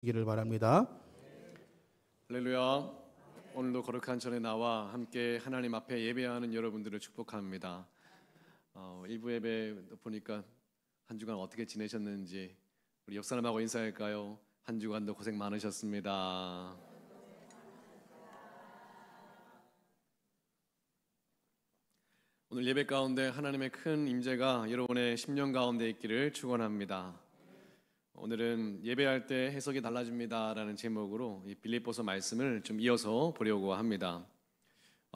기를 바랍니다. 할렐루야. 오늘도 거룩한 전에 나와 함께 하나님 앞에 예배하는 여러분들을 축복합니다. 일부 예배 보니까 한 주간 어떻게 지내셨는지 우리 옆 사람하고 인사할까요? 한 주간도 고생 많으셨습니다. 오늘 예배 가운데 하나님의 큰 임재가 여러분의 심령 가운데 있기를 축원합니다. 오늘은 예배할 때 해석이 달라집니다라는 제목으로 이 빌립보서 말씀을 좀 이어서 보려고 합니다.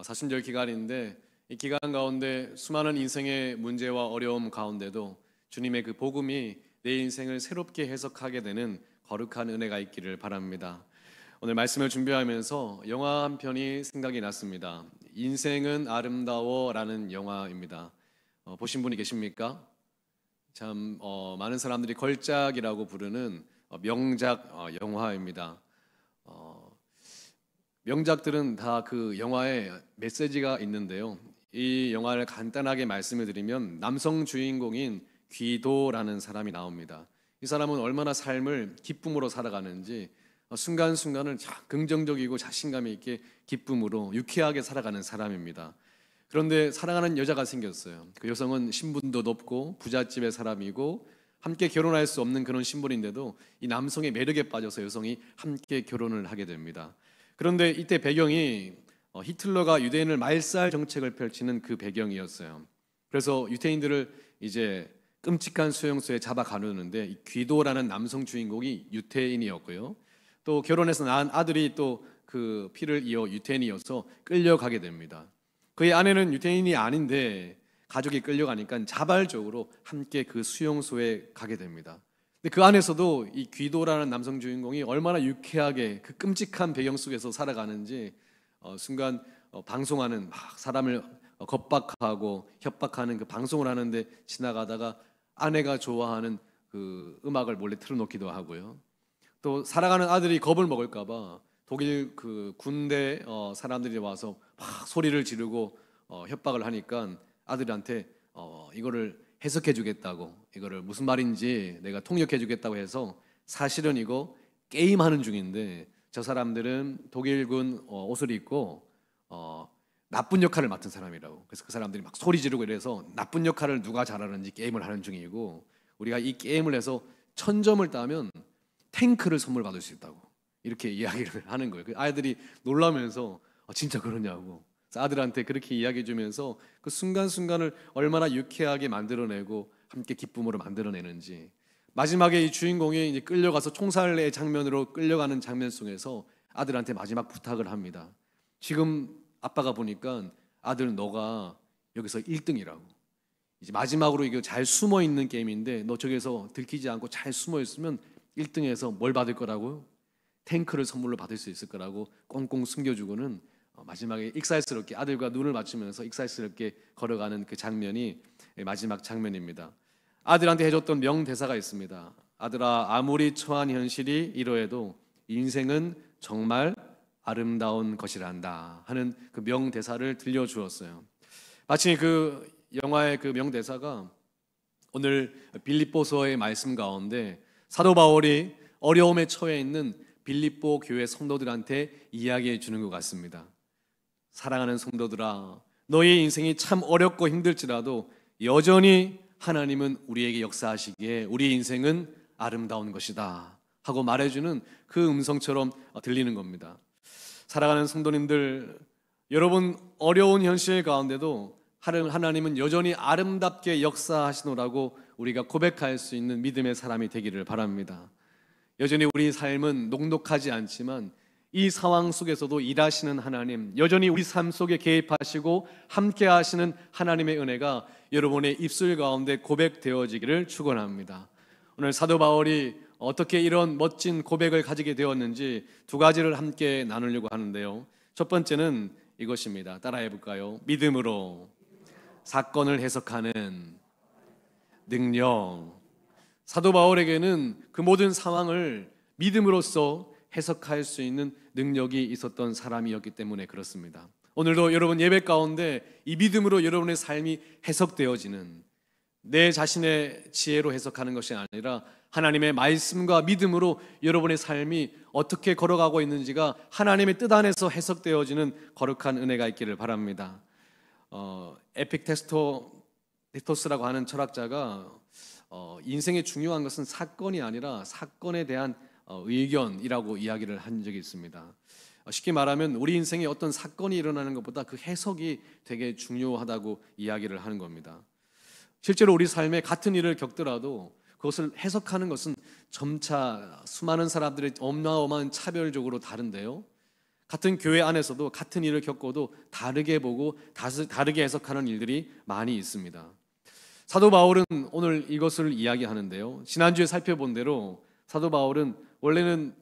사순절 기간인데 이 기간 가운데 수많은 인생의 문제와 어려움 가운데도 주님의 그 복음이 내 인생을 새롭게 해석하게 되는 거룩한 은혜가 있기를 바랍니다. 오늘 말씀을 준비하면서 영화 한 편이 생각이 났습니다. 인생은 아름다워라는 영화입니다. 보신 분이 계십니까? 참 많은 사람들이 걸작이라고 부르는 명작 영화입니다. 명작들은 다 그 영화에 메시지가 있는데요. 이 영화를 간단하게 말씀을 드리면 남성 주인공인 귀도라는 사람이 나옵니다. 이 사람은 얼마나 삶을 기쁨으로 살아가는지 순간순간을 긍정적이고 자신감 있게 기쁨으로 유쾌하게 살아가는 사람입니다. 그런데 사랑하는 여자가 생겼어요. 그 여성은 신분도 높고 부잣집의 사람이고 함께 결혼할 수 없는 그런 신분인데도 이 남성의 매력에 빠져서 여성이 함께 결혼을 하게 됩니다. 그런데 이때 배경이 히틀러가 유대인을 말살 정책을 펼치는 그 배경이었어요. 그래서 유대인들을 이제 끔찍한 수용소에 잡아 가두는데 이 귀도라는 남성 주인공이 유대인이었고요. 또 결혼해서 낳은 아들이 또 그 피를 이어 유대인이어서 끌려가게 됩니다. 그의 아내는 유대인이 아닌데 가족이 끌려가니까 자발적으로 함께 그 수용소에 가게 됩니다. 근데 그 안에서도 이 귀도라는 남성 주인공이 얼마나 유쾌하게 그 끔찍한 배경 속에서 살아가는지 순간 방송하는 막 사람을 겁박하고 협박하는 그 방송을 하는데 지나가다가 아내가 좋아하는 그 음악을 몰래 틀어놓기도 하고요. 또 살아가는 아들이 겁을 먹을까봐 독일 그 군대 사람들이 와서 막 소리를 지르고 협박을 하니까 아들한테 이거를 해석해 주겠다고, 이거를 무슨 말인지 내가 통역해 주겠다고 해서 사실은 이거 게임하는 중인데 저 사람들은 독일군 옷을 입고 나쁜 역할을 맡은 사람이라고. 그래서 그 사람들이 막 소리 지르고 이래서 나쁜 역할을 누가 잘하는지 게임을 하는 중이고, 우리가 이 게임을 해서 1000점을 따면 탱크를 선물 받을 수 있다고 이렇게 이야기를 하는 거예요. 그 아이들이 놀라면서 진짜 그러냐고 아들한테 그렇게 이야기해 주면서 그 순간순간을 얼마나 유쾌하게 만들어내고 함께 기쁨으로 만들어내는지, 마지막에 이 주인공이 이제 끌려가서 총살의 장면으로 끌려가는 장면 속에서 아들한테 마지막 부탁을 합니다. 지금 아빠가 보니까 아들, 너가 여기서 1등이라고. 이제 마지막으로 이거 잘 숨어 있는 게임인데 너 저기서 들키지 않고 잘 숨어 있으면 1등에서 뭘 받을 거라고요? 탱크를 선물로 받을 수 있을 거라고 꽁꽁 숨겨주고는 마지막에 익살스럽게 아들과 눈을 맞추면서 익살스럽게 걸어가는 그 장면이 마지막 장면입니다. 아들한테 해줬던 명대사가 있습니다. 아들아, 아무리 처한 현실이 이러해도 인생은 정말 아름다운 것이란다 하는 그 명대사를 들려주었어요. 마치 그 영화의 그 명대사가 오늘 빌립보서의 말씀 가운데 사도 바울이 어려움에 처해 있는 빌립보 교회 성도들한테 이야기해 주는 것 같습니다. 사랑하는 성도들아, 너희 인생이 참 어렵고 힘들지라도 여전히 하나님은 우리에게 역사하시기에 우리 인생은 아름다운 것이다 하고 말해주는 그 음성처럼 들리는 겁니다. 사랑하는 성도님들, 여러분 어려운 현실 가운데도 하나님은 여전히 아름답게 역사하시노라고 우리가 고백할 수 있는 믿음의 사람이 되기를 바랍니다. 여전히 우리 삶은 녹록하지 않지만 이 상황 속에서도 일하시는 하나님, 여전히 우리 삶 속에 개입하시고 함께 하시는 하나님의 은혜가 여러분의 입술 가운데 고백되어지기를 축원합니다. 오늘 사도 바울이 어떻게 이런 멋진 고백을 가지게 되었는지 두 가지를 함께 나누려고 하는데요. 첫 번째는 이것입니다. 따라해 볼까요? 믿음으로 사건을 해석하는 능력. 사도 바울에게는 그 모든 상황을 믿음으로써 해석할 수 있는 능력이 있었던 사람이었기 때문에 그렇습니다. 오늘도 여러분 예배 가운데 이 믿음으로 여러분의 삶이 해석되어지는, 내 자신의 지혜로 해석하는 것이 아니라 하나님의 말씀과 믿음으로 여러분의 삶이 어떻게 걸어가고 있는지가 하나님의 뜻 안에서 해석되어지는 거룩한 은혜가 있기를 바랍니다. 에픽테스토스라고 하는 철학자가 인생의 중요한 것은 사건이 아니라 사건에 대한 의견이라고 이야기를 한 적이 있습니다. 쉽게 말하면 우리 인생에 어떤 사건이 일어나는 것보다 그 해석이 되게 중요하다고 이야기를 하는 겁니다. 실제로 우리 삶에 같은 일을 겪더라도 그것을 해석하는 것은 점차 수많은 사람들의 어마어마한 차별적으로 다른데요, 같은 교회 안에서도 같은 일을 겪어도 다르게 보고 다르게 해석하는 일들이 많이 있습니다. 사도 바울은 오늘 이것을 이야기하는데요, 지난주에 살펴본 대로 사도 바울은 원래는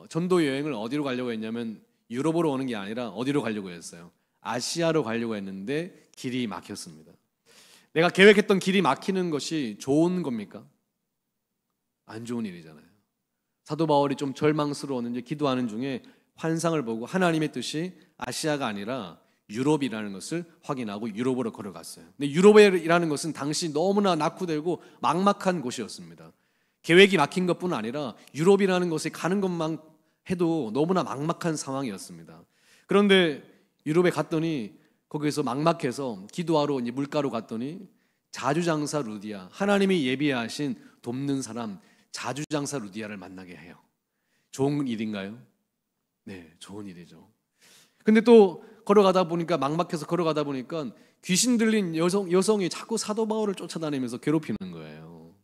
전도 여행을 어디로 가려고 했냐면 유럽으로 오는 게 아니라 어디로 가려고 했어요? 아시아로 가려고 했는데 길이 막혔습니다. 내가 계획했던 길이 막히는 것이 좋은 겁니까? 안 좋은 일이잖아요. 사도 바울이 좀 절망스러웠는지 기도하는 중에 환상을 보고 하나님의 뜻이 아시아가 아니라 유럽이라는 것을 확인하고 유럽으로 걸어갔어요. 근데 유럽이라는 것은 당시 너무나 낙후되고 막막한 곳이었습니다. 계획이 막힌 것뿐 아니라 유럽이라는 곳에 가는 것만 해도 너무나 막막한 상황이었습니다. 그런데 유럽에 갔더니 거기에서 막막해서 기도하러 이제 물가로 갔더니 자주장사 루디아, 하나님이 예비하신 돕는 사람 자주장사 루디아를 만나게 해요. 좋은 일인가요? 네, 좋은 일이죠. 근데 또 걸어가다 보니까 막막해서 걸어가다 보니까 귀신 들린 여성이 자꾸 사도 바울을 쫓아다니면서 괴롭히는 거예요.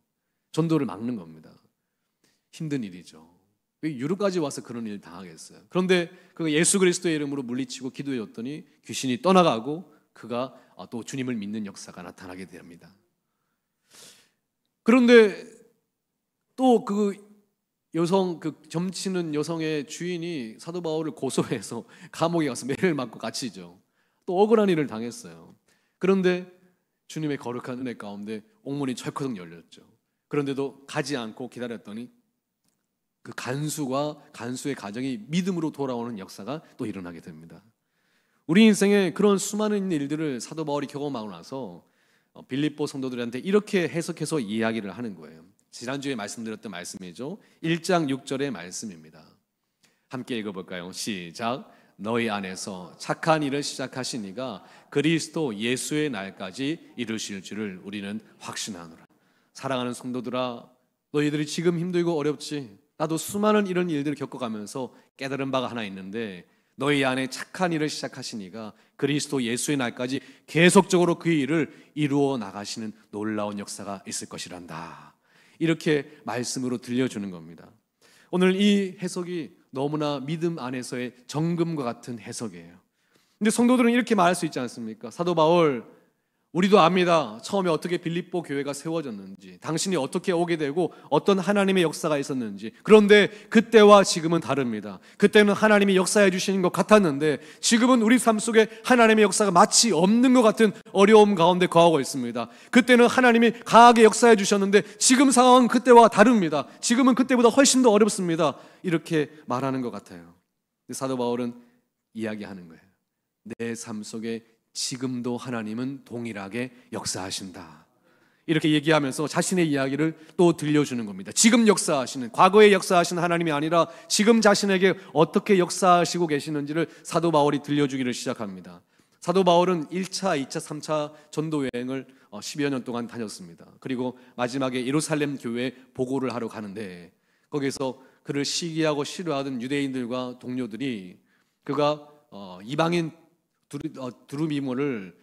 전도를 막는 겁니다. 힘든 일이죠. 왜 유럽까지 와서 그런 일을 당하겠어요? 그런데 그가 예수 그리스도의 이름으로 물리치고 기도해줬더니 귀신이 떠나가고 그가 또 주님을 믿는 역사가 나타나게 됩니다. 그런데 또 그 여성, 그 점치는 여성의 주인이 사도 바울을 고소해서 감옥에 가서 매를 맞고 갇히죠. 또 억울한 일을 당했어요. 그런데 주님의 거룩한 은혜 가운데 옥문이 철커덕 열렸죠. 그런데도 가지 않고 기다렸더니 그 간수의 가정이 믿음으로 돌아오는 역사가 또 일어나게 됩니다. 우리 인생에 그런 수많은 일들을 사도 바울이 경험하고 나서 빌립보 성도들한테 이렇게 해석해서 이야기를 하는 거예요. 지난주에 말씀드렸던 말씀이죠. 1장 6절의 말씀입니다. 함께 읽어볼까요? 시작. 너희 안에서 착한 일을 시작하신 이가 그리스도 예수의 날까지 이루실 줄을 우리는 확신하노라. 사랑하는 성도들아, 너희들이 지금 힘들고 어렵지? 나도 수많은 이런 일들을 겪어가면서 깨달은 바가 하나 있는데, 너희 안에 착한 일을 시작하신 이가 그리스도 예수의 날까지 계속적으로 그 일을 이루어 나가시는 놀라운 역사가 있을 것이란다. 이렇게 말씀으로 들려주는 겁니다. 오늘 이 해석이 너무나 믿음 안에서의 정금과 같은 해석이에요. 근데 성도들은 이렇게 말할 수 있지 않습니까? 사도 바울, 우리도 압니다. 처음에 어떻게 빌립보 교회가 세워졌는지, 당신이 어떻게 오게 되고 어떤 하나님의 역사가 있었는지. 그런데 그때와 지금은 다릅니다. 그때는 하나님이 역사해 주시는 것 같았는데 지금은 우리 삶 속에 하나님의 역사가 마치 없는 것 같은 어려움 가운데 거하고 있습니다. 그때는 하나님이 강하게 역사해 주셨는데 지금 상황은 그때와 다릅니다. 지금은 그때보다 훨씬 더 어렵습니다. 이렇게 말하는 것 같아요. 사도 바울은 이야기하는 거예요. 내 삶 속에 지금도 하나님은 동일하게 역사하신다. 이렇게 얘기하면서 자신의 이야기를 또 들려주는 겁니다. 지금 역사하시는, 과거에 역사하시는 하나님이 아니라 지금 자신에게 어떻게 역사하시고 계시는지를 사도 바울이 들려주기를 시작합니다. 사도 바울은 1차, 2차, 3차 전도 여행을 10여 년 동안 다녔습니다. 그리고 마지막에 예루살렘 교회에 보고를 하러 가는데 거기서 그를 시기하고 싫어하던 유대인들과 동료들이 그가 이방인 두루미모를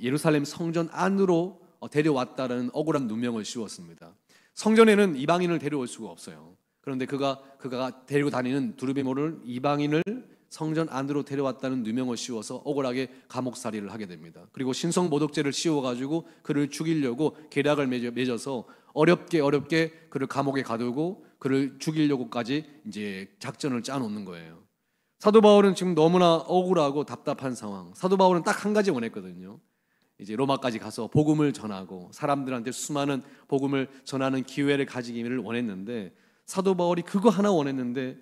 예루살렘 성전 안으로 데려왔다는 억울한 누명을 씌웠습니다. 성전에는 이방인을 데려올 수가 없어요. 그런데 그가 데리고 다니는 두루미모를 이방인을 성전 안으로 데려왔다는 누명을 씌워서 억울하게 감옥살이를 하게 됩니다. 그리고 신성모독죄를 씌워가지고 그를 죽이려고 계략을 맺어서 어렵게 그를 감옥에 가두고 그를 죽이려고까지 이제 작전을 짜놓는 거예요. 사도 바울은 지금 너무나 억울하고 답답한 상황. 사도 바울은 딱 한 가지 원했거든요. 이제 로마까지 가서 복음을 전하고 사람들한테 수많은 복음을 전하는 기회를 가지기를 원했는데, 사도 바울이 그거 하나 원했는데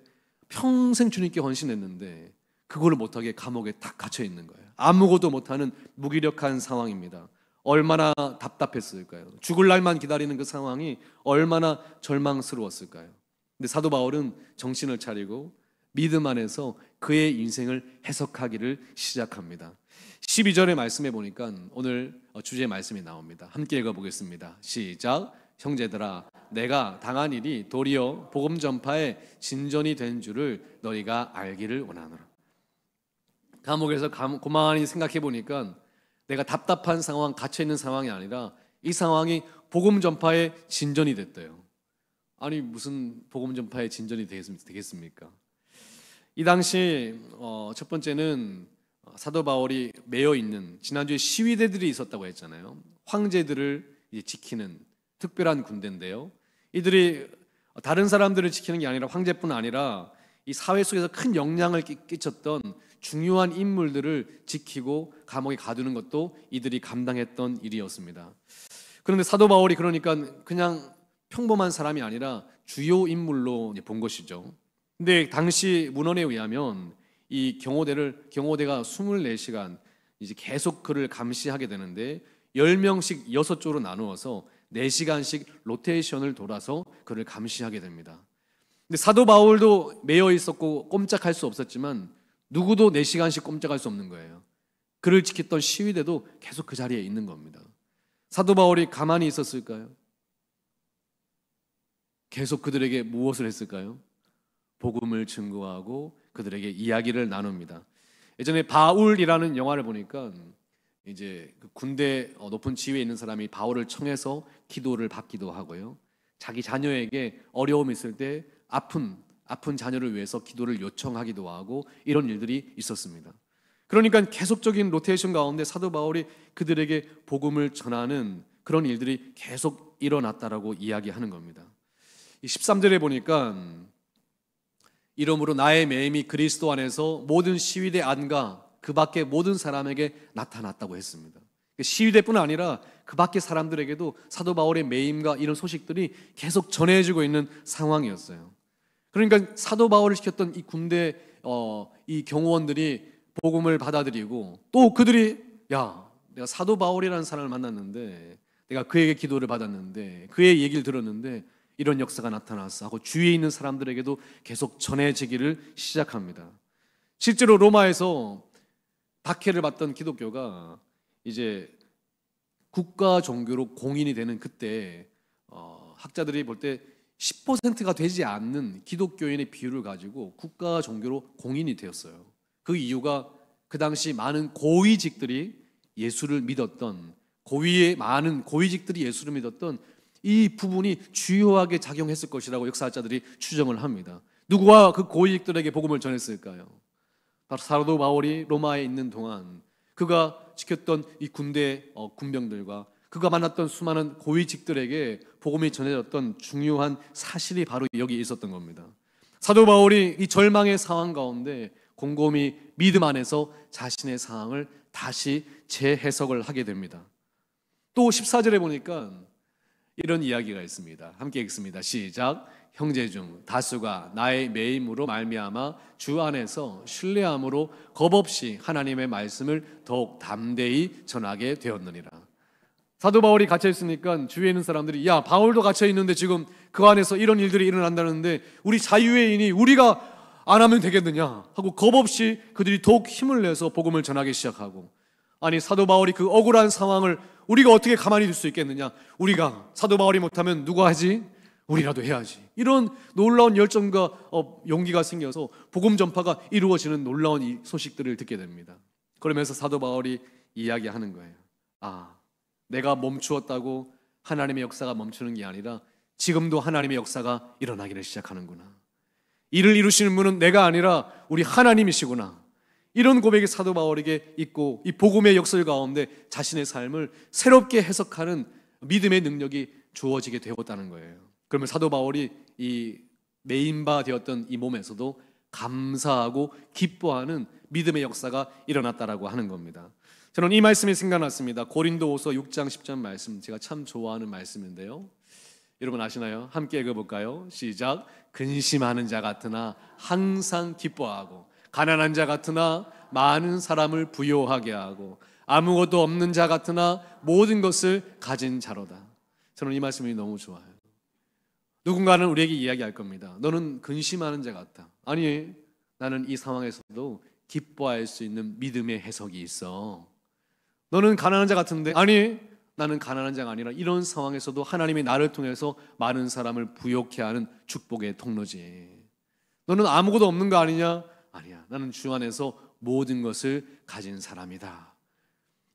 평생 주님께 헌신했는데 그걸 못하게 감옥에 딱 갇혀 있는 거예요. 아무것도 못하는 무기력한 상황입니다. 얼마나 답답했을까요? 죽을 날만 기다리는 그 상황이 얼마나 절망스러웠을까요? 근데 사도 바울은 정신을 차리고 믿음 안에서 그의 인생을 해석하기를 시작합니다. 12절의 말씀에 보니까 오늘 주제 말씀이 나옵니다. 함께 읽어보겠습니다. 시작. 형제들아, 내가 당한 일이 도리어 복음 전파의 진전이 된 줄을 너희가 알기를 원하노라. 감옥에서 고만히 생각해 보니까 내가 답답한 상황, 갇혀있는 상황이 아니라 이 상황이 복음 전파의 진전이 됐대요. 아니 무슨 복음 전파의 진전이 되겠습니까? 이 당시 첫 번째는 사도 바울이 매여 있는, 지난주에 시위대들이 있었다고 했잖아요. 황제들을 이제 지키는 특별한 군대인데요. 이들이 다른 사람들을 지키는 게 아니라 황제뿐 아니라 이 사회 속에서 큰 영향을 끼쳤던 중요한 인물들을 지키고 감옥에 가두는 것도 이들이 감당했던 일이었습니다. 그런데 사도 바울이 그러니까 그냥 평범한 사람이 아니라 주요 인물로 본 것이죠. 근데 당시 문헌에 의하면 이 경호대가 24시간 이제 계속 그를 감시하게 되는데 10명씩 6조로 나누어서 4시간씩 로테이션을 돌아서 그를 감시하게 됩니다. 근데 사도 바울도 매여 있었고 꼼짝할 수 없었지만 누구도 4시간씩 꼼짝할 수 없는 거예요. 그를 지켰던 시위대도 계속 그 자리에 있는 겁니다. 사도 바울이 가만히 있었을까요? 계속 그들에게 무엇을 했을까요? 복음을 증거하고 그들에게 이야기를 나눕니다. 예전에 바울이라는 영화를 보니까 이제 그 군대 높은 지위에 있는 사람이 바울을 청해서 기도를 받기도 하고요. 자기 자녀에게 어려움이 있을 때 아픈 자녀를 위해서 기도를 요청하기도 하고 이런 일들이 있었습니다. 그러니까 계속적인 로테이션 가운데 사도 바울이 그들에게 복음을 전하는 그런 일들이 계속 일어났다라고 이야기하는 겁니다. 13절에 보니까 이러므로 나의 매임이 그리스도 안에서 모든 시위대 안과 그 밖의 모든 사람에게 나타났다고 했습니다. 시위대뿐 아니라 그 밖의 사람들에게도 사도 바울의 매임과 이런 소식들이 계속 전해지고 있는 상황이었어요. 그러니까 사도 바울을 시켰던 이 군대 이 경호원들이 복음을 받아들이고 또 그들이 내가 사도 바울이라는 사람을 만났는데 내가 그에게 기도를 받았는데 그의 얘기를 들었는데 이런 역사가 나타났어 하고 주위에 있는 사람들에게도 계속 전해지기를 시작합니다. 실제로 로마에서 박해를 받던 기독교가 이제 국가 종교로 공인이 되는 그때 학자들이 볼 때 10%가 되지 않는 기독교인의 비율을 가지고 국가 종교로 공인이 되었어요. 그 이유가 그 당시 많은 고위직들이 예수를 믿었던 많은 고위직들이 예수를 믿었던 이 부분이 주요하게 작용했을 것이라고 역사학자들이 추정을 합니다. 누구와 그 고위직들에게 복음을 전했을까요? 바로 사도 바울이 로마에 있는 동안 그가 지켰던 이 군대 군병들과 그가 만났던 수많은 고위직들에게 복음이 전해졌던 중요한 사실이 바로 여기 있었던 겁니다. 사도 바울이 이 절망의 상황 가운데 곰곰이 믿음 안에서 자신의 상황을 다시 재해석을 하게 됩니다. 또 14절에 보니까 이런 이야기가 있습니다. 함께 읽습니다. 시작. 형제 중 다수가 나의 매임으로 말미암아 주 안에서 신뢰함으로 겁없이 하나님의 말씀을 더욱 담대히 전하게 되었느니라. 사도 바울이 갇혀 있으니까 주위에 있는 사람들이 바울도 갇혀 있는데 지금 그 안에서 이런 일들이 일어난다는데 우리 자유의인이 우리가 안 하면 되겠느냐 하고 겁없이 그들이 더욱 힘을 내서 복음을 전하기 시작하고, 아니 사도 바울이 그 억울한 상황을 우리가 어떻게 가만히 둘 수 있겠느냐, 우리가 사도 바울이 못하면 누가 하지? 우리라도 해야지. 이런 놀라운 열정과 용기가 생겨서 복음 전파가 이루어지는 놀라운 이 소식들을 듣게 됩니다. 그러면서 사도 바울이 이야기하는 거예요. 내가 멈추었다고 하나님의 역사가 멈추는 게 아니라 지금도 하나님의 역사가 일어나기를 시작하는구나. 이를 이루시는 분은 내가 아니라 우리 하나님이시구나. 이런 고백이 사도 바울에게 있고 이 복음의 역설 가운데 자신의 삶을 새롭게 해석하는 믿음의 능력이 주어지게 되었다는 거예요. 그러면 사도 바울이 이 메인바 되었던 이 몸에서도 감사하고 기뻐하는 믿음의 역사가 일어났다라고 하는 겁니다. 저는 이 말씀이 생각났습니다. 고린도후서 6장 10절 말씀, 제가 참 좋아하는 말씀인데요. 여러분 아시나요? 함께 읽어볼까요? 시작. 근심하는 자 같으나 항상 기뻐하고 가난한 자 같으나 많은 사람을 부요하게 하고 아무것도 없는 자 같으나 모든 것을 가진 자로다. 저는 이 말씀이 너무 좋아요. 누군가는 우리에게 이야기할 겁니다. 너는 근심하는 자 같다. 아니, 나는 이 상황에서도 기뻐할 수 있는 믿음의 해석이 있어. 너는 가난한 자 같은데, 아니, 나는 가난한 자가 아니라 이런 상황에서도 하나님이 나를 통해서 많은 사람을 부욕케 하는 축복의 통로지. 너는 아무것도 없는 거 아니냐? 아니야, 나는 주 안에서 모든 것을 가진 사람이다.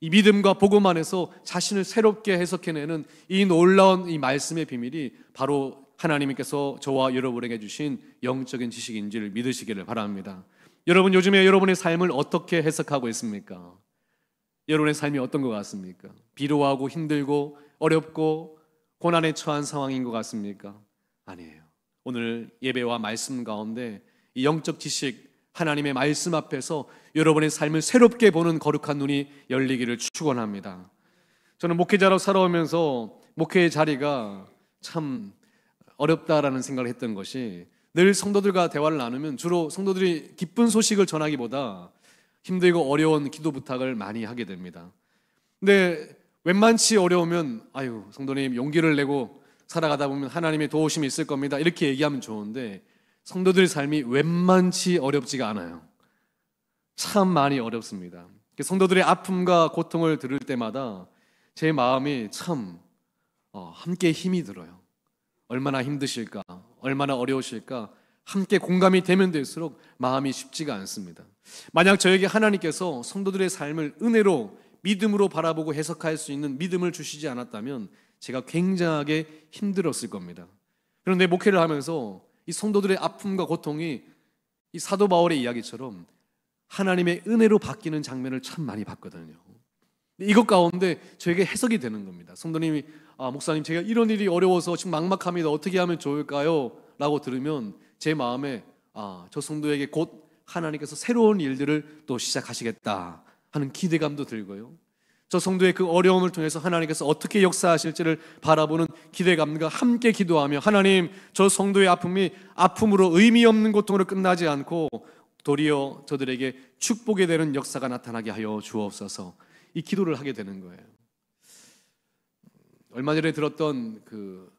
이 믿음과 복음 안에서 자신을 새롭게 해석해내는 이 놀라운 이 말씀의 비밀이 바로 하나님께서 저와 여러분에게 주신 영적인 지식인지를 믿으시기를 바랍니다. 여러분, 요즘에 여러분의 삶을 어떻게 해석하고 있습니까? 여러분의 삶이 어떤 것 같습니까? 비루하고 힘들고 어렵고 고난에 처한 상황인 것 같습니까? 아니에요. 오늘 예배와 말씀 가운데 이 영적 지식, 하나님의 말씀 앞에서 여러분의 삶을 새롭게 보는 거룩한 눈이 열리기를 축원합니다. 저는 목회자로 살아오면서 목회의 자리가 참 어렵다라는 생각을 했던 것이, 늘 성도들과 대화를 나누면 주로 성도들이 기쁜 소식을 전하기보다 힘들고 어려운 기도 부탁을 많이 하게 됩니다. 근데 웬만치 어려우면 아유, 성도님 용기를 내고 살아가다 보면 하나님의 도우심이 있을 겁니다, 이렇게 얘기하면 좋은데, 성도들의 삶이 웬만치 어렵지가 않아요. 참 많이 어렵습니다. 성도들의 아픔과 고통을 들을 때마다 제 마음이 참 함께 힘이 들어요. 얼마나 힘드실까, 얼마나 어려우실까, 함께 공감이 되면 될수록 마음이 쉽지가 않습니다. 만약 저에게 하나님께서 성도들의 삶을 은혜로 믿음으로 바라보고 해석할 수 있는 믿음을 주시지 않았다면 제가 굉장하게 힘들었을 겁니다. 그런데 목회를 하면서 이 성도들의 아픔과 고통이 이 사도 바울의 이야기처럼 하나님의 은혜로 바뀌는 장면을 참 많이 봤거든요. 이것 가운데 저에게 해석이 되는 겁니다. 성도님이 목사님, 제가 이런 일이 어려워서 지금 막막합니다, 어떻게 하면 좋을까요? 라고 들으면 제 마음에 저 성도에게 곧 하나님께서 새로운 일들을 또 시작하시겠다 하는 기대감도 들고요, 저 성도의 그 어려움을 통해서 하나님께서 어떻게 역사하실지를 바라보는 기대감과 함께 기도하며, 하나님, 저 성도의 아픔이 아픔으로 의미 없는 고통으로 끝나지 않고 도리어 저들에게 축복이 되는 역사가 나타나게 하여 주옵소서, 이 기도를 하게 되는 거예요. 얼마 전에 들었던 그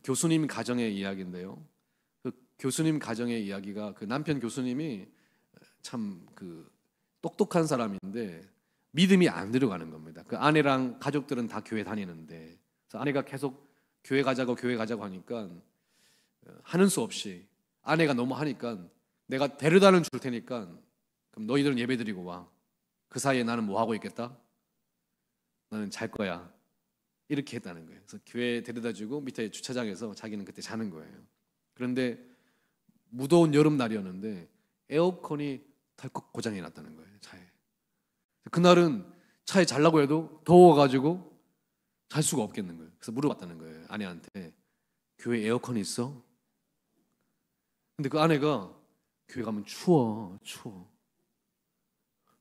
교수님 가정의 이야기인데요, 그 교수님 가정의 이야기가, 그 남편 교수님이 참 그 똑똑한 사람인데 믿음이 안 들어가는 겁니다. 그 아내랑 가족들은 다 교회 다니는데, 그래서 아내가 계속 교회 가자고 하니까 하는 수 없이, 아내가 너무 하니까 내가 데려다는 줄 테니까 그럼 너희들은 예배 드리고 와. 그 사이에 나는 뭐 하고 있겠다? 나는 잘 거야. 이렇게 했다는 거예요. 그래서 교회 데려다주고 밑에 주차장에서 자기는 그때 자는 거예요. 그런데 무더운 여름날이었는데 에어컨이 덜컥 고장이 났다는 거예요, 차에. 그날은 차에 자려고 해도 더워가지고 잘 수가 없겠는 거예요. 그래서 물어봤다는 거예요, 아내한테. 교회 에어컨 있어? 근데 그 아내가 교회 가면 추워.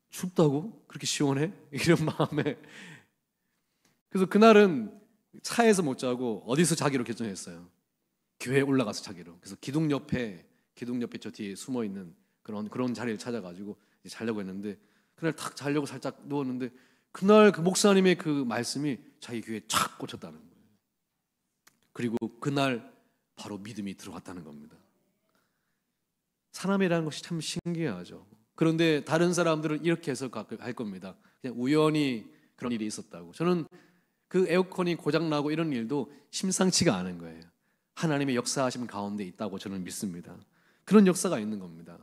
춥다고? 그렇게 시원해? 이런 마음에. 그래서 그날은 차에서 못 자고 어디서 자기로 결정했어요. 교회에 올라가서 자기로. 그래서 기둥 옆에 저 뒤에 숨어 있는 그런 자리를 찾아가지고 자려고 했는데, 그날 탁 자려고 살짝 누웠는데 그날 그 목사님의 그 말씀이 자기 귀에 촥 꽂혔다는 거예요. 그리고 그날 바로 믿음이 들어왔다는 겁니다. 사람이라는 것이 참 신기하죠. 그런데 다른 사람들은 이렇게 해석할 겁니다. 그냥 우연히 그런 일이 있었다고. 저는 그 에어컨이 고장나고 이런 일도 심상치가 않은 거예요. 하나님의 역사하심 가운데 있다고 저는 믿습니다. 그런 역사가 있는 겁니다.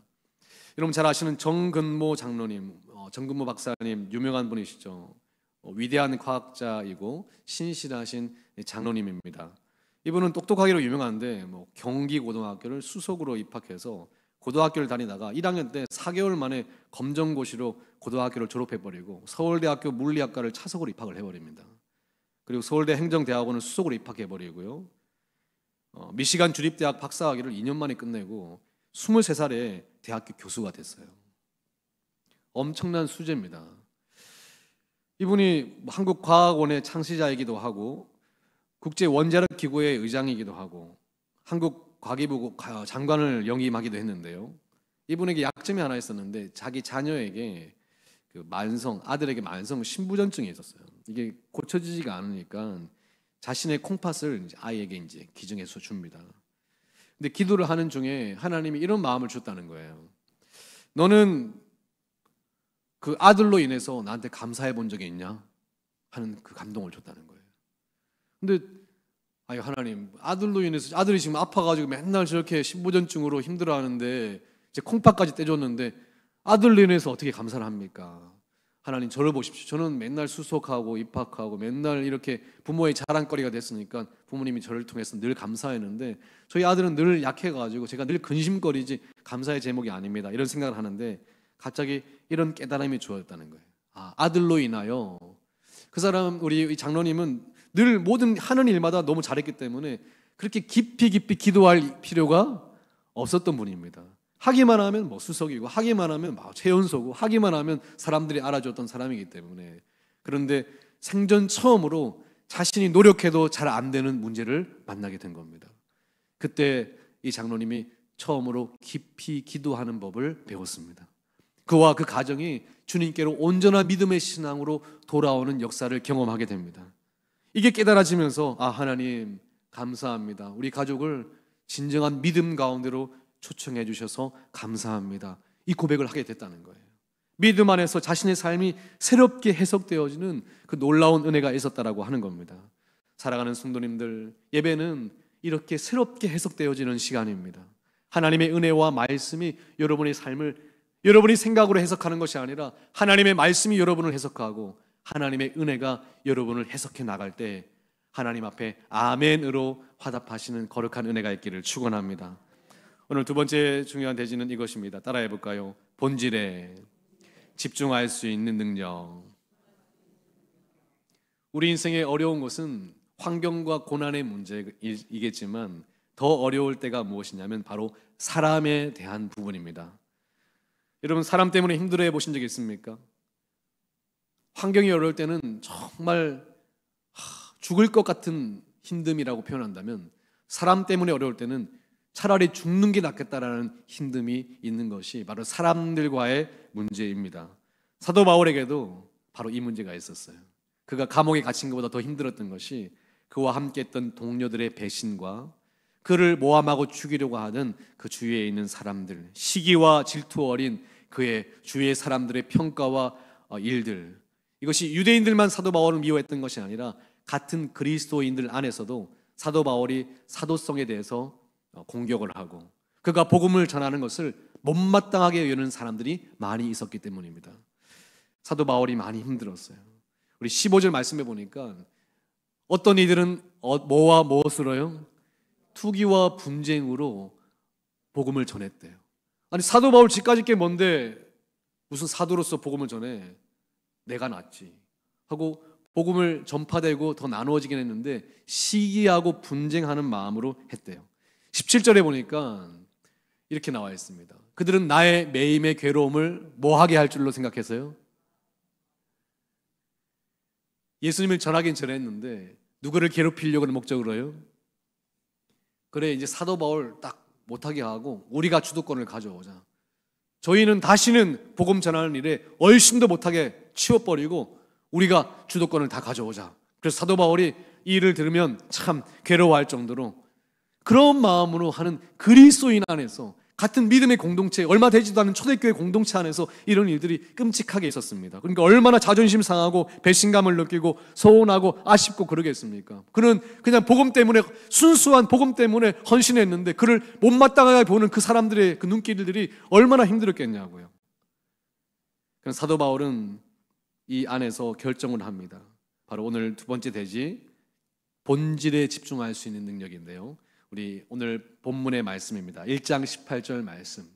여러분 잘 아시는 정근모 장로님, 정근모 박사님, 유명한 분이시죠. 위대한 과학자이고 신실하신 장로님입니다. 이분은 똑똑하기로 유명한데 경기고등학교를 수석으로 입학해서 고등학교를 다니다가 1학년 때 4개월 만에 검정고시로 고등학교를 졸업해버리고 서울대학교 물리학과를 차석으로 입학을 해버립니다. 그리고 서울대 행정대학원을 수석으로 입학해버리고요, 미시간 주립대학 박사학위를 2년 만에 끝내고 23살에 대학교 교수가 됐어요. 엄청난 수재입니다. 이분이 한국과학원의 창시자이기도 하고 국제원자력기구의 의장이기도 하고 한국과기부 장관을 영임하기도 했는데요, 이분에게 약점이 하나 있었는데 자기 자녀에게 그 아들에게 만성 신부전증이 있었어요. 이게 고쳐지지가 않으니까 자신의 콩팥을 이제 아이에게 이제 기증해서 줍니다. 근데 기도를 하는 중에 하나님이 이런 마음을 줬다는 거예요. 너는 그 아들로 인해서 나한테 감사해 본 적이 있냐? 하는 그 감동을 줬다는 거예요. 근데 아니 하나님, 아들로 인해서 아들이 지금 아파가지고 맨날 저렇게 신부전증으로 힘들어하는데 이제 콩팥까지 떼줬는데 아들로 인해서 어떻게 감사를 합니까? 하나님, 저를 보십시오. 저는 맨날 수속하고 입학하고 맨날 이렇게 부모의 자랑거리가 됐으니까 부모님이 저를 통해서 늘 감사했는데 저희 아들은 늘 약해가지고 제가 늘 근심거리지 감사의 제목이 아닙니다. 이런 생각을 하는데 갑자기 이런 깨달음이 주어졌다는 거예요. 아들로 인하여 그 사람, 우리 장로님은 늘 모든 하는 일마다 너무 잘했기 때문에 그렇게 깊이 기도할 필요가 없었던 분입니다. 하기만 하면 뭐 수석이고 하기만 하면 막 최연소고 하기만 하면 사람들이 알아줬던 사람이기 때문에. 그런데 생전 처음으로 자신이 노력해도 잘 안 되는 문제를 만나게 된 겁니다. 그때 이 장로님이 처음으로 깊이 기도하는 법을 배웠습니다. 그와 그 가정이 주님께로 온전한 믿음의 신앙으로 돌아오는 역사를 경험하게 됩니다. 이게 깨달아지면서 하나님 감사합니다. 우리 가족을 진정한 믿음 가운데로 초청해 주셔서 감사합니다. 이 고백을 하게 됐다는 거예요. 믿음 안에서 자신의 삶이 새롭게 해석되어지는 그 놀라운 은혜가 있었다라고 하는 겁니다. 사랑하는 성도님들, 예배는 이렇게 새롭게 해석되어지는 시간입니다. 하나님의 은혜와 말씀이 여러분의 삶을 여러분이 생각으로 해석하는 것이 아니라 하나님의 말씀이 여러분을 해석하고 하나님의 은혜가 여러분을 해석해 나갈 때 하나님 앞에 아멘으로 화답하시는 거룩한 은혜가 있기를 축원합니다. 오늘 두 번째 중요한 대지는 이것입니다. 따라해 볼까요? 본질에 집중할 수 있는 능력. 우리 인생의 어려운 것은 환경과 고난의 문제이겠지만 더 어려울 때가 무엇이냐면 바로 사람에 대한 부분입니다. 여러분, 사람 때문에 힘들어해 보신 적 있습니까? 환경이 어려울 때는 정말 죽을 것 같은 힘듦이라고 표현한다면 사람 때문에 어려울 때는 차라리 죽는 게 낫겠다라는 힘듦이 있는 것이 바로 사람들과의 문제입니다. 사도 바울에게도 바로 이 문제가 있었어요. 그가 감옥에 갇힌 것보다 더 힘들었던 것이 그와 함께 했던 동료들의 배신과 그를 모함하고 죽이려고 하던 그 주위에 있는 사람들, 시기와 질투 어린 그의 주위의 사람들의 평가와 일들, 이것이 유대인들만 사도 바울을 미워했던 것이 아니라 같은 그리스도인들 안에서도 사도 바울이 사도성에 대해서 공격을 하고 그가 복음을 전하는 것을 못마땅하게 여는 사람들이 많이 있었기 때문입니다. 사도 바울이 많이 힘들었어요. 우리 15절 말씀해 보니까 어떤 이들은 뭐와 무엇으로요? 투기와 분쟁으로 복음을 전했대요. 아니, 사도 바울 집까지 게 뭔데 무슨 사도로서 복음을 전해? 내가 낫지 하고 복음을 전파되고 더 나누어지긴 했는데 시기하고 분쟁하는 마음으로 했대요. 17절에 보니까 이렇게 나와 있습니다. 그들은 나의 매임의 괴로움을 뭐하게 할 줄로 생각해서요? 예수님을 전하긴 전했는데 누구를 괴롭히려고 하는 목적으로요? 그래, 이제 사도 바울 딱 못하게 하고 우리가 주도권을 가져오자. 저희는 다시는 복음 전하는 일에 얼씬도 못하게 치워버리고 우리가 주도권을 다 가져오자. 그래서 사도 바울이 이 일을 들으면 참 괴로워할 정도로 그런 마음으로 하는 그리스도인 안에서 같은 믿음의 공동체, 얼마 되지도 않은 초대교회 공동체 안에서 이런 일들이 끔찍하게 있었습니다. 그러니까 얼마나 자존심 상하고 배신감을 느끼고 서운하고 아쉽고 그러겠습니까? 그는 그냥 복음 때문에, 순수한 복음 때문에 헌신했는데 그를 못마땅하게 보는 그 사람들의 그 눈길들이 얼마나 힘들었겠냐고요. 그래서 사도 바울은 이 안에서 결정을 합니다. 바로 오늘 두 번째 대지, 본질에 집중할 수 있는 능력인데요. 우리 오늘 본문의 말씀입니다. 1장 18절 말씀.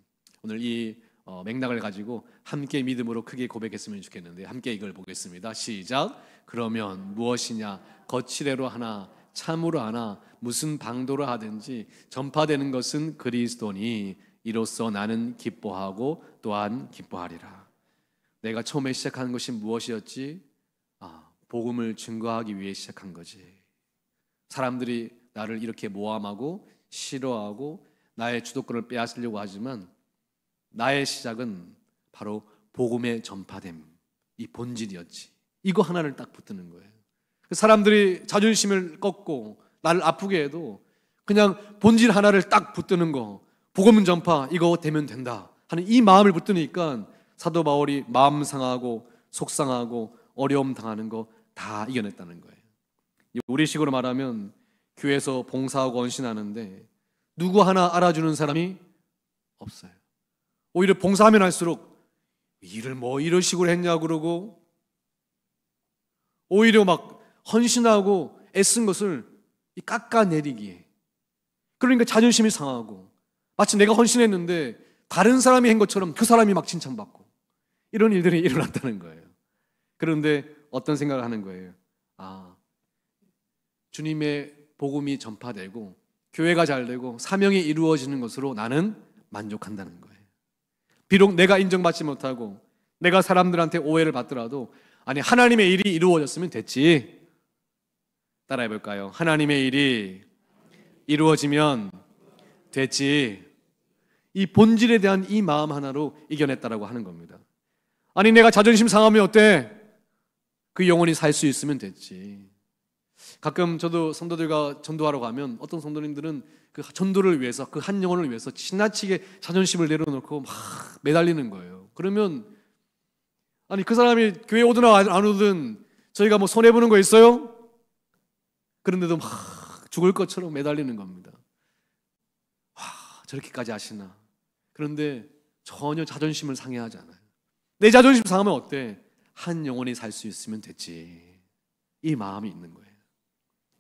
오늘 이 맥락을 가지고 함께 믿음으로 크게 고백했으면 좋겠는데 함께 이걸 보겠습니다. 시작. 그러면 무엇이냐? 거칠애로 하나 참으로 하나 무슨 방도로 하든지 전파되는 것은 그리스도니 이로써 나는 기뻐하고 또한 기뻐하리라. 내가 처음에 시작한 것이 무엇이었지? 복음을 증거하기 위해 시작한 거지. 사람들이 나를 이렇게 모함하고 싫어하고 나의 주도권을 빼앗으려고 하지만 나의 시작은 바로 복음의 전파됨, 이 본질이었지. 이거 하나를 딱 붙드는 거예요. 사람들이 자존심을 꺾고 나를 아프게 해도 그냥 본질 하나를 딱 붙드는 거, 복음 전파 이거 되면 된다 하는 이 마음을 붙드니까 사도 바울이 마음 상하고 속상하고 어려움 당하는 거 다 이겨냈다는 거예요. 우리식으로 말하면 교회에서 봉사하고 헌신하는데 누구 하나 알아주는 사람이 없어요. 오히려 봉사하면 할수록 일을 뭐 이런 식으로 했냐 그러고, 오히려 막 헌신하고 애쓴 것을 깎아내리기에, 그러니까 자존심이 상하고 마치 내가 헌신했는데 다른 사람이 한 것처럼 그 사람이 막 칭찬받고 이런 일들이 일어났다는 거예요. 그런데 어떤 생각을 하는 거예요? 주님의 복음이 전파되고 교회가 잘되고 사명이 이루어지는 것으로 나는 만족한다는 거예요. 비록 내가 인정받지 못하고 내가 사람들한테 오해를 받더라도 하나님의 일이 이루어졌으면 됐지. 따라해 볼까요? 하나님의 일이 이루어지면 됐지. 이 본질에 대한 이 마음 하나로 이겨냈다라고 하는 겁니다. 내가 자존심 상하면 어때? 그 영혼이 살 수 있으면 됐지. 가끔 저도 성도들과 전도하러 가면 어떤 성도님들은 그 전도를 위해서, 그 한 영혼을 위해서 지나치게 자존심을 내려놓고 막 매달리는 거예요. 그러면 그 사람이 교회 오든 안 오든 저희가 뭐 손해보는 거 있어요? 그런데도 막 죽을 것처럼 매달리는 겁니다. 저렇게까지 하시나. 그런데 전혀 자존심을 상해하지 않아요. 내 자존심 상하면 어때? 한 영혼이 살 수 있으면 됐지. 이 마음이 있는 거예요.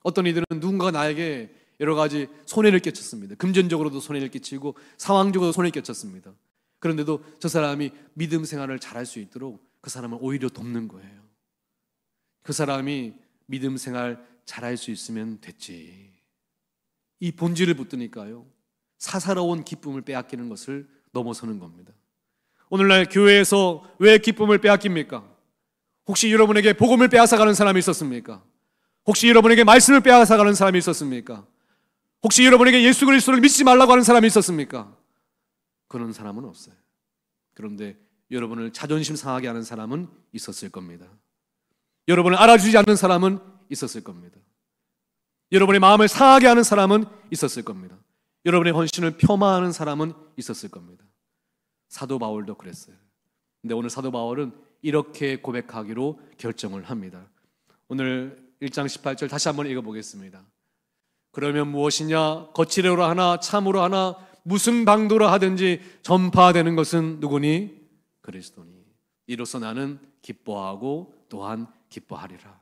어떤 이들은 누군가가 나에게 여러 가지 손해를 끼쳤습니다. 금전적으로도 손해를 끼치고 상황적으로도 손해를 끼쳤습니다. 그런데도 저 사람이 믿음 생활을 잘할 수 있도록 그 사람을 오히려 돕는 거예요. 그 사람이 믿음 생활 잘할 수 있으면 됐지. 이 본질을 붙드니까요, 사사로운 기쁨을 빼앗기는 것을 넘어서는 겁니다. 오늘날 교회에서 왜 기쁨을 빼앗깁니까? 혹시 여러분에게 복음을 빼앗아가는 사람이 있었습니까? 혹시 여러분에게 말씀을 빼앗아가는 사람이 있었습니까? 혹시 여러분에게 예수 그리스도를 믿지 말라고 하는 사람이 있었습니까? 그런 사람은 없어요. 그런데 여러분을 자존심 상하게 하는 사람은 있었을 겁니다. 여러분을 알아주지 않는 사람은 있었을 겁니다. 여러분의 마음을 상하게 하는 사람은 있었을 겁니다. 여러분의 헌신을 폄하하는 사람은 있었을 겁니다. 사도 바울도 그랬어요. 근데 오늘 사도 바울은 이렇게 고백하기로 결정을 합니다. 오늘 1장 18절 다시 한번 읽어보겠습니다. 그러면 무엇이냐? 거칠어로 하나 참으로 하나 무슨 방도로 하든지 전파되는 것은 누구니? 그리스도니. 이로써 나는 기뻐하고 또한 기뻐하리라.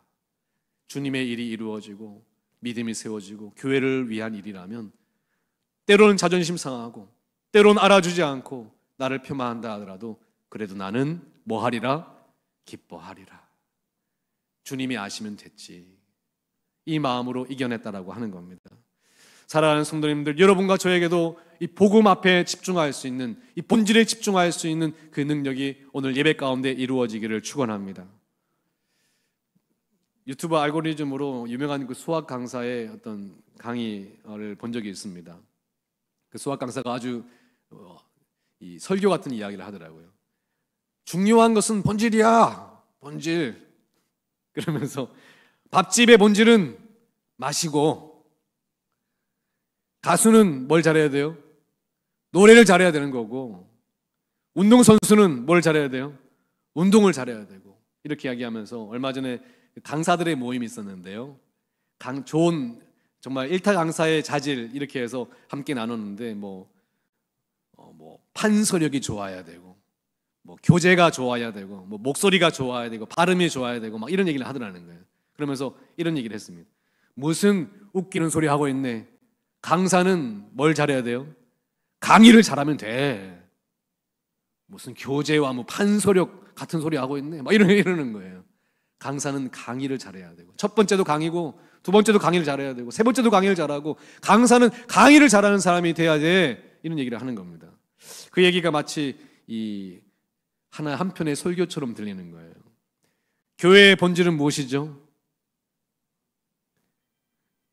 주님의 일이 이루어지고 믿음이 세워지고 교회를 위한 일이라면 때로는 자존심 상하고 때로는 알아주지 않고 나를 폄하한다 하더라도 그래도 나는 뭐 하리라? 기뻐하리라. 주님이 아시면 됐지. 이 마음으로 이겨냈다라고 하는 겁니다. 사랑하는 성도님들, 여러분과 저에게도 이 복음 앞에 집중할 수 있는, 이 본질에 집중할 수 있는 그 능력이 오늘 예배 가운데 이루어지기를 축원합니다. 유튜브 알고리즘으로 유명한 그 수학 강사의 어떤 강의를 본 적이 있습니다. 그 수학 강사가 아주 이 설교 같은 이야기를 하더라고요. 중요한 것은 본질이야. 본질. 그러면서 밥집의 본질은 맛이고, 가수는 뭘 잘해야 돼요? 노래를 잘해야 되는 거고, 운동선수는 뭘 잘해야 돼요? 운동을 잘해야 되고. 이렇게 이야기하면서 얼마 전에 강사들의 모임이 있었는데요, 좋은 정말 일타 강사의 자질 이렇게 해서 함께 나눴는데 판서력이 좋아야 되고, 교재가 좋아야 되고, 목소리가 좋아야 되고, 발음이 좋아야 되고, 막 이런 얘기를 하더라는 거예요. 그러면서 이런 얘기를 했습니다. 무슨 웃기는 소리 하고 있네. 강사는 뭘 잘해야 돼요? 강의를 잘하면 돼. 무슨 교재와 판서력 같은 소리 하고 있네. 막 이러는 거예요. 강사는 강의를 잘해야 되고, 첫 번째도 강의고, 두 번째도 강의를 잘해야 되고, 세 번째도 강의를 잘하고, 강사는 강의를 잘하는 사람이 돼야 돼. 이런 얘기를 하는 겁니다. 그 얘기가 마치 이 한편의 설교처럼 들리는 거예요. 교회의 본질은 무엇이죠?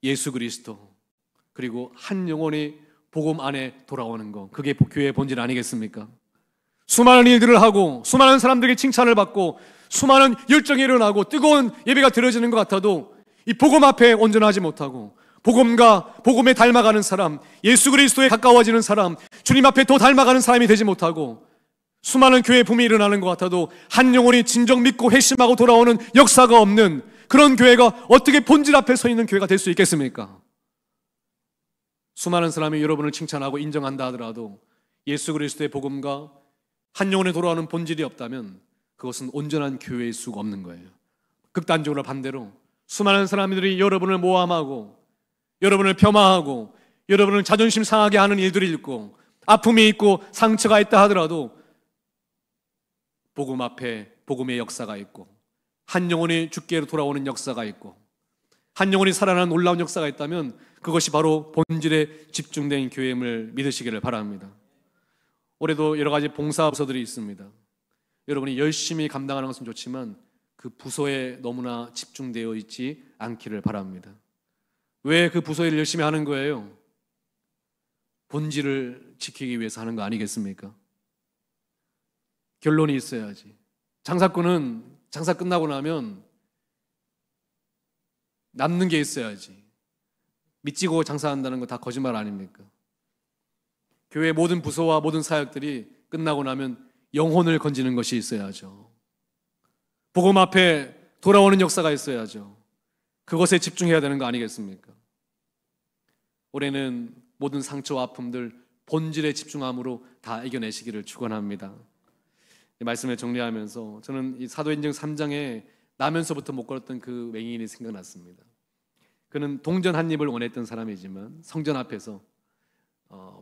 예수 그리스도, 그리고 한 영혼이 복음 안에 돌아오는 거, 그게 교회의 본질 아니겠습니까? 수많은 일들을 하고 수많은 사람들에게 칭찬을 받고 수많은 열정이 일어나고 뜨거운 예배가 드려지는 것 같아도 이 복음 앞에 온전하지 못하고 복음과 복음에 닮아가는 사람, 예수 그리스도에 가까워지는 사람, 주님 앞에 더 닮아가는 사람이 되지 못하고 수많은 교회 붐이 일어나는 것 같아도 한 영혼이 진정 믿고 회심하고 돌아오는 역사가 없는 그런 교회가 어떻게 본질 앞에 서 있는 교회가 될 수 있겠습니까? 수많은 사람이 여러분을 칭찬하고 인정한다 하더라도 예수 그리스도의 복음과 한 영혼에 돌아오는 본질이 없다면 그것은 온전한 교회일 수가 없는 거예요. 극단적으로 반대로 수많은 사람들이 여러분을 모함하고 여러분을 폄하하고 여러분을 자존심 상하게 하는 일들이 있고 아픔이 있고 상처가 있다 하더라도 복음 앞에 복음의 역사가 있고 한 영혼이 주께로 돌아오는 역사가 있고 한 영혼이 살아나는 놀라운 역사가 있다면 그것이 바로 본질에 집중된 교회임을 믿으시기를 바랍니다. 올해도 여러 가지 봉사 부서들이 있습니다. 여러분이 열심히 감당하는 것은 좋지만 그 부서에 너무나 집중되어 있지 않기를 바랍니다. 왜 그 부서 일을 열심히 하는 거예요? 본질을 지키기 위해서 하는 거 아니겠습니까? 결론이 있어야지. 장사꾼은 장사 끝나고 나면 남는 게 있어야지. 믿지고 장사한다는 거 다 거짓말 아닙니까? 교회 모든 부서와 모든 사역들이 끝나고 나면 영혼을 건지는 것이 있어야죠. 복음 앞에 돌아오는 역사가 있어야죠. 그것에 집중해야 되는 거 아니겠습니까? 올해는 모든 상처와 아픔들 본질에 집중함으로 다 이겨내시기를 축원합니다. 이 말씀을 정리하면서 저는 이 사도행전 3장에 나면서부터 못 걸었던 그 맹인이 생각났습니다. 그는 동전 한 입을 원했던 사람이지만 성전 앞에서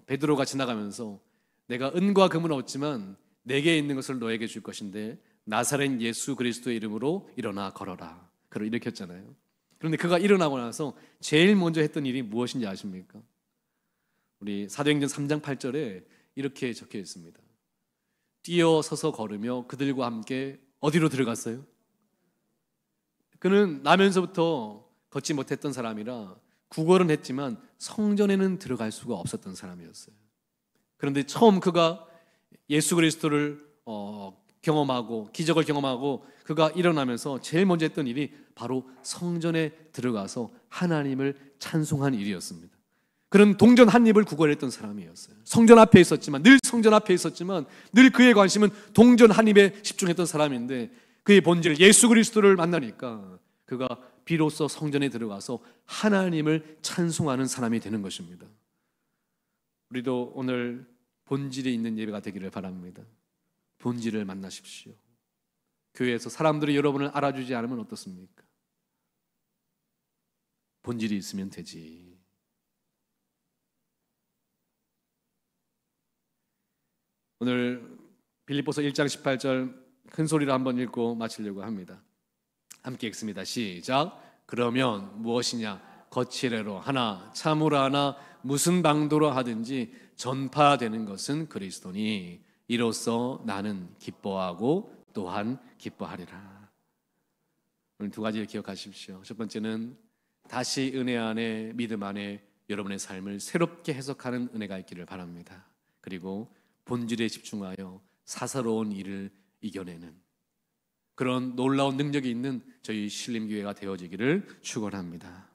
베드로가 지나가면서 내가 은과 금은 없지만 내게 있는 것을 너에게 줄 것인데 나사렛 예수 그리스도의 이름으로 일어나 걸어라. 그를 일으켰잖아요. 그런데 그가 일어나고 나서 제일 먼저 했던 일이 무엇인지 아십니까? 우리 사도행전 3장 8절에 이렇게 적혀 있습니다. 뛰어서서 걸으며 그들과 함께 어디로 들어갔어요? 그는 나면서부터 걷지 못했던 사람이라 구걸은 했지만 성전에는 들어갈 수가 없었던 사람이었어요. 그런데 처음 그가 예수 그리스도를 경험하고 기적을 경험하고 그가 일어나면서 제일 먼저 했던 일이 바로 성전에 들어가서 하나님을 찬송한 일이었습니다. 그는 동전 한 입을 구걸했던 사람이었어요. 성전 앞에 있었지만 늘 성전 앞에 있었지만 늘 그의 관심은 동전 한 입에 집중했던 사람인데 그의 본질 예수 그리스도를 만나니까 그가 비로소 성전에 들어가서 하나님을 찬송하는 사람이 되는 것입니다. 우리도 오늘 본질이 있는 예배가 되기를 바랍니다. 본질을 만나십시오. 교회에서 사람들이 여러분을 알아주지 않으면 어떻습니까? 본질이 있으면 되지. 오늘 빌립보서 1장 18절 큰 소리로 한번 읽고 마치려고 합니다. 함께 읽습니다. 시작. 그러면 무엇이냐? 거칠애로 하나 참으로 하나 무슨 방도로 하든지 전파되는 것은 그리스도니 이로써 나는 기뻐하고 또한 기뻐하리라. 오늘 두 가지를 기억하십시오. 첫 번째는 다시 은혜 안에 믿음 안에 여러분의 삶을 새롭게 해석하는 은혜가 있기를 바랍니다. 그리고 본질에 집중하여 사사로운 일을 이겨내는 그런 놀라운 능력이 있는 저희 신림교회가 되어지기를 축원합니다.